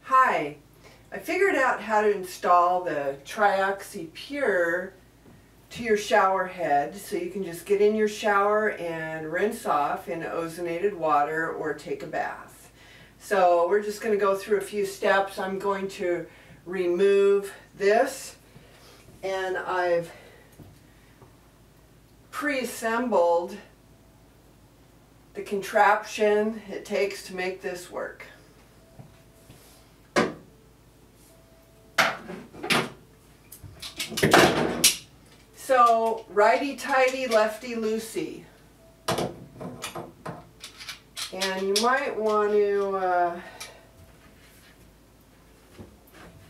Hi, I figured out how to install the Tri-Oxy Pure to your shower head, so you can just get in your shower and rinse off in ozonated water or take a bath. So we're just going to go through a few steps. I'm going to remove this, and I've pre-assembled the contraption it takes to make this work. So, righty-tighty, lefty-loosey. And you might want to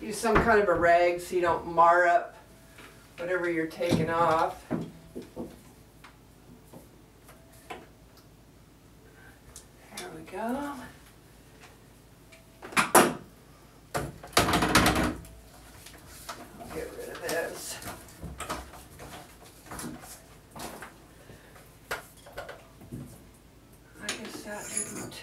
use some kind of a rag so you don't mar up whatever you're taking off. There we go. Get rid of this. I guess that didn't.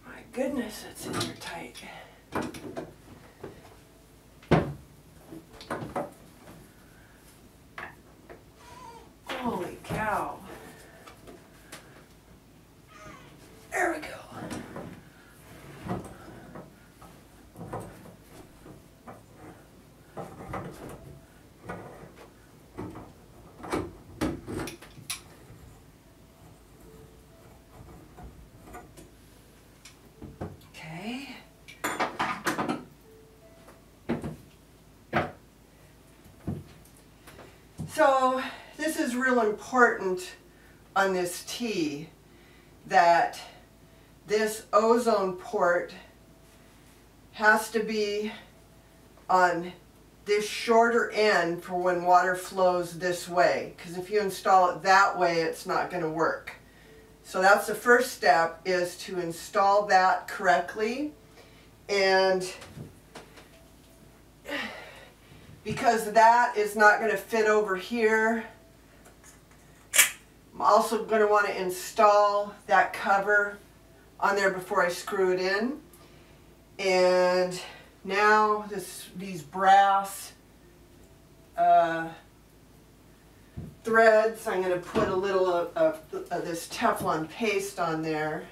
My goodness, it's in here tight. Holy cow. There we go. Okay. So this is real important on this tee, that this ozone port has to be on this shorter end for when water flows this way, because if you install it that way, it's not going to work. So that's the first step, is to install that correctly. And because that is not going to fit over here, I'm also going to want to install that cover on there before I screw it in. And now these brass threads, I'm going to put a little of this Teflon paste on there.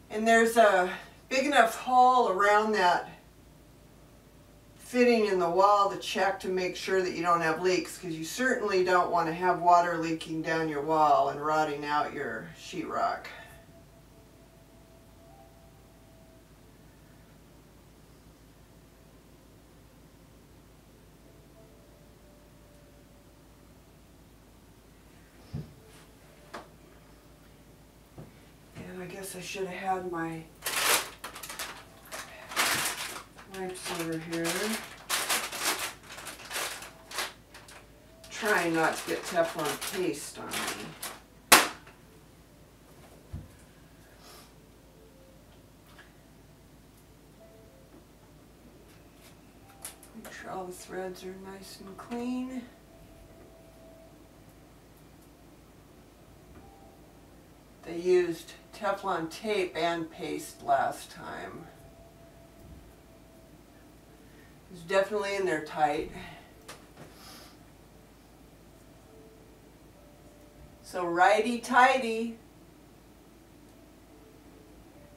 And there's a big enough hole around that fitting in the wall to check to make sure that you don't have leaks, because you certainly don't want to have water leaking down your wall and rotting out your sheetrock. And I guess I should have had my wipes over here. Trying not to get Teflon paste on me. Make sure all the threads are nice and clean. They used Teflon tape and paste last time. It's definitely in there tight. So righty-tighty.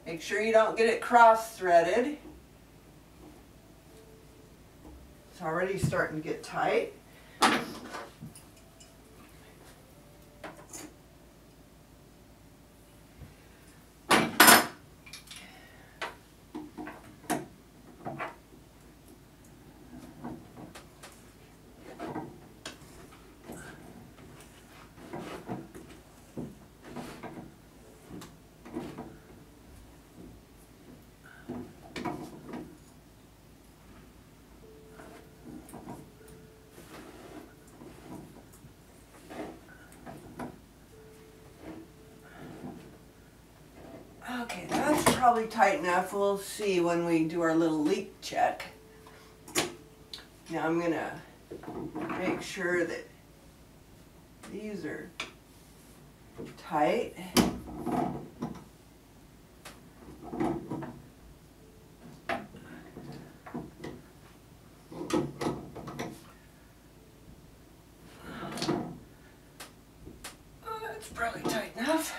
Make sure you don't get it cross-threaded. It's already starting to get tight. Okay, that's probably tight enough. We'll see when we do our little leak check. Now I'm going to make sure that these are tight. That's probably tight enough.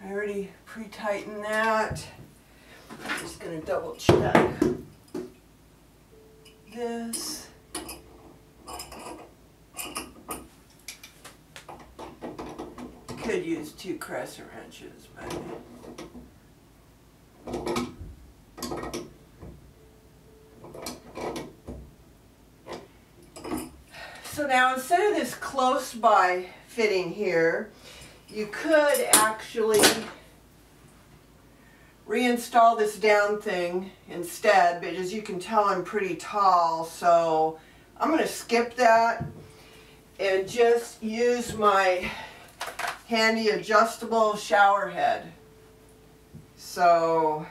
I already pre-tightened that. I'm just going to double check this. Could use 2 crescent wrenches, but so now instead of this close by fitting here, you could actually reinstall this down thing instead, but as you can tell I'm pretty tall, so I'm going to skip that and just use my handy adjustable shower head. So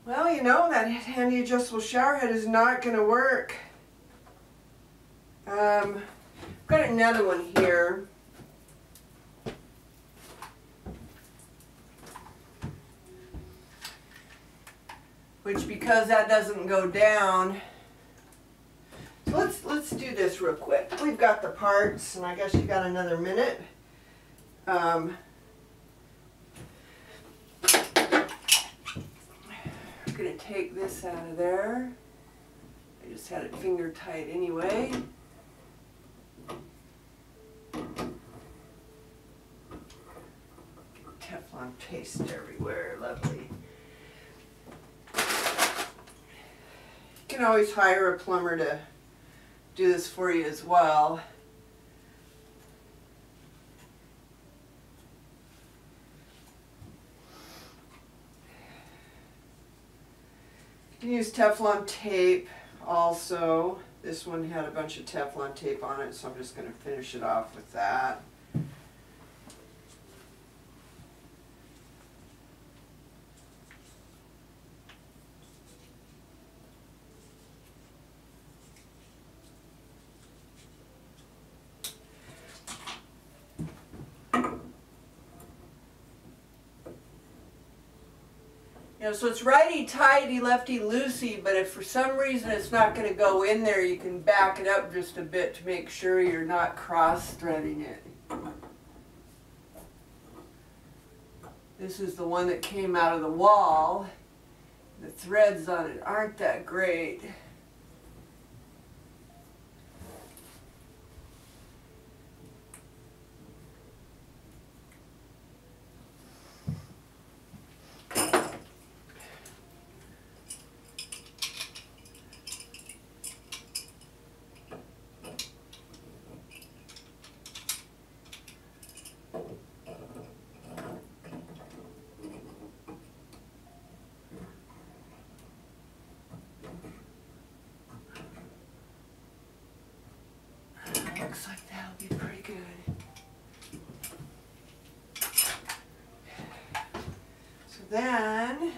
well, you know, that handy adjustable shower head is not going to work. I've got another one here. Which, because that doesn't go down, so let's do this real quick. We've got the parts, and I guess you got another minute. I'm going to take this out of there. I just had it finger tight anyway. Teflon paste everywhere, lovely. You can always hire a plumber to do this for you as well. You can use Teflon tape also. This one had a bunch of Teflon tape on it, so I'm just going to finish it off with that. You know, so it's righty-tighty, lefty-loosey, but if for some reason it's not going to go in there, you can back it up just a bit to make sure you're not cross-threading it. This is the one that came out of the wall. The threads on it aren't that great. Looks like that'll be pretty good. So then,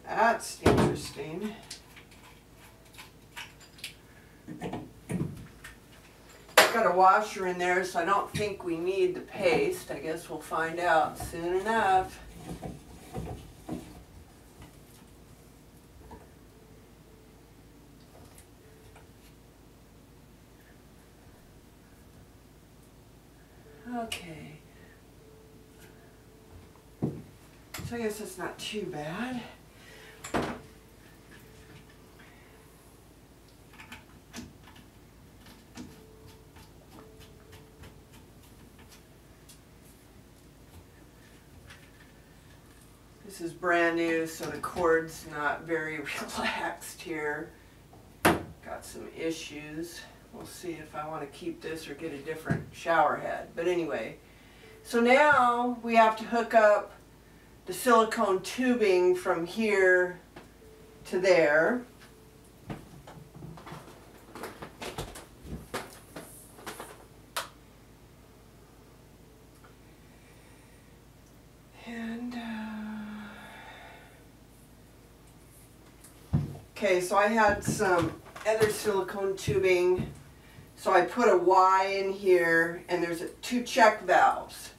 that's interesting. Got a washer in there, so I don't think we need the paste. I guess we'll find out soon enough. Okay, so I guess that's not too bad. This is brand new, so the cord's not very relaxed here. Got some issues. We'll see if I want to keep this or get a different shower head. But anyway, so now we have to hook up the silicone tubing from here to there. And okay, so I had some other silicone tubing, so I put a Y in here, and there's two check valves.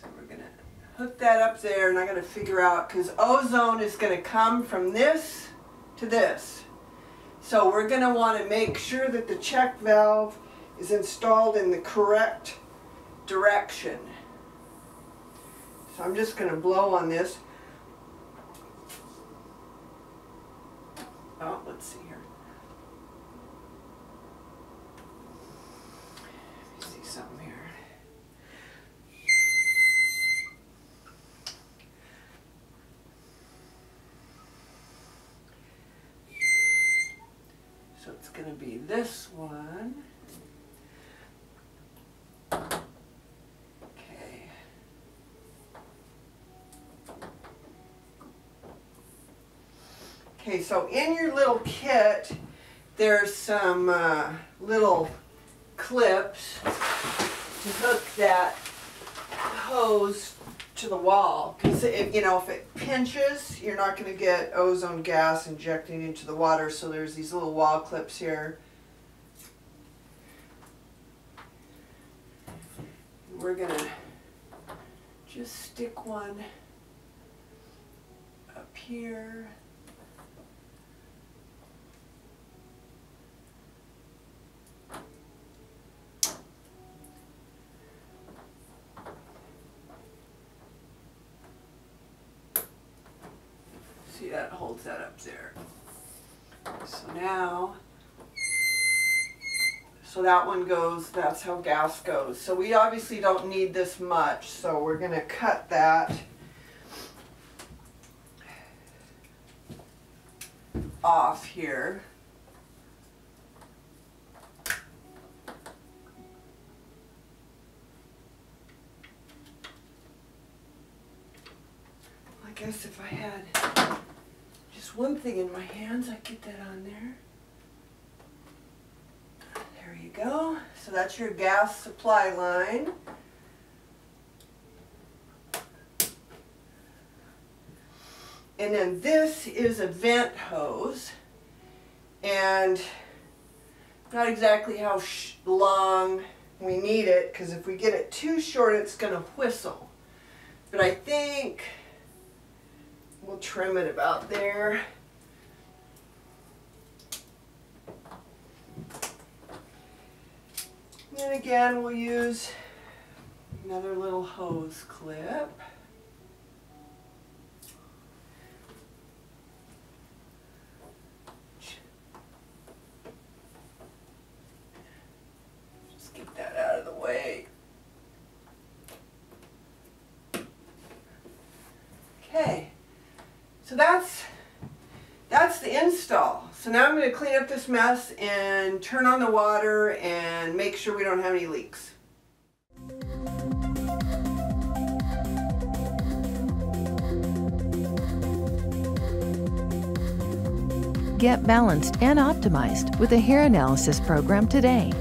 So we're gonna hook that up there, and I gotta figure out, because ozone is gonna come from this to this. So we're gonna want to make sure that the check valve is installed in the correct direction. So I'm just gonna blow on this. Oh, let's see here. Let me see something here. So it's going to be this one. Okay. Okay, so in your little kit, there's some little clips to hook that hose to the wall. Because if it pinches, you're not going to get ozone gas injecting into the water. So there's these little wall clips here. We're going to just stick one up here. See, that holds that up there. So now, so that one goes, that's how gas goes. So we obviously don't need this much, so we're going to cut that off here. I guess if I had just one thing in my hands, I'd get that on there. There you go. So that's your gas supply line. And then this is a vent hose. And not exactly how long we need it, because if we get it too short, it's going to whistle. But I think we'll trim it about there. And then again, we'll use another little hose clip. Just get that out of the way. Okay. So that's the install. So now I'm going to clean up this mess and turn on the water and make sure we don't have any leaks. Get balanced and optimized with the hair analysis program today.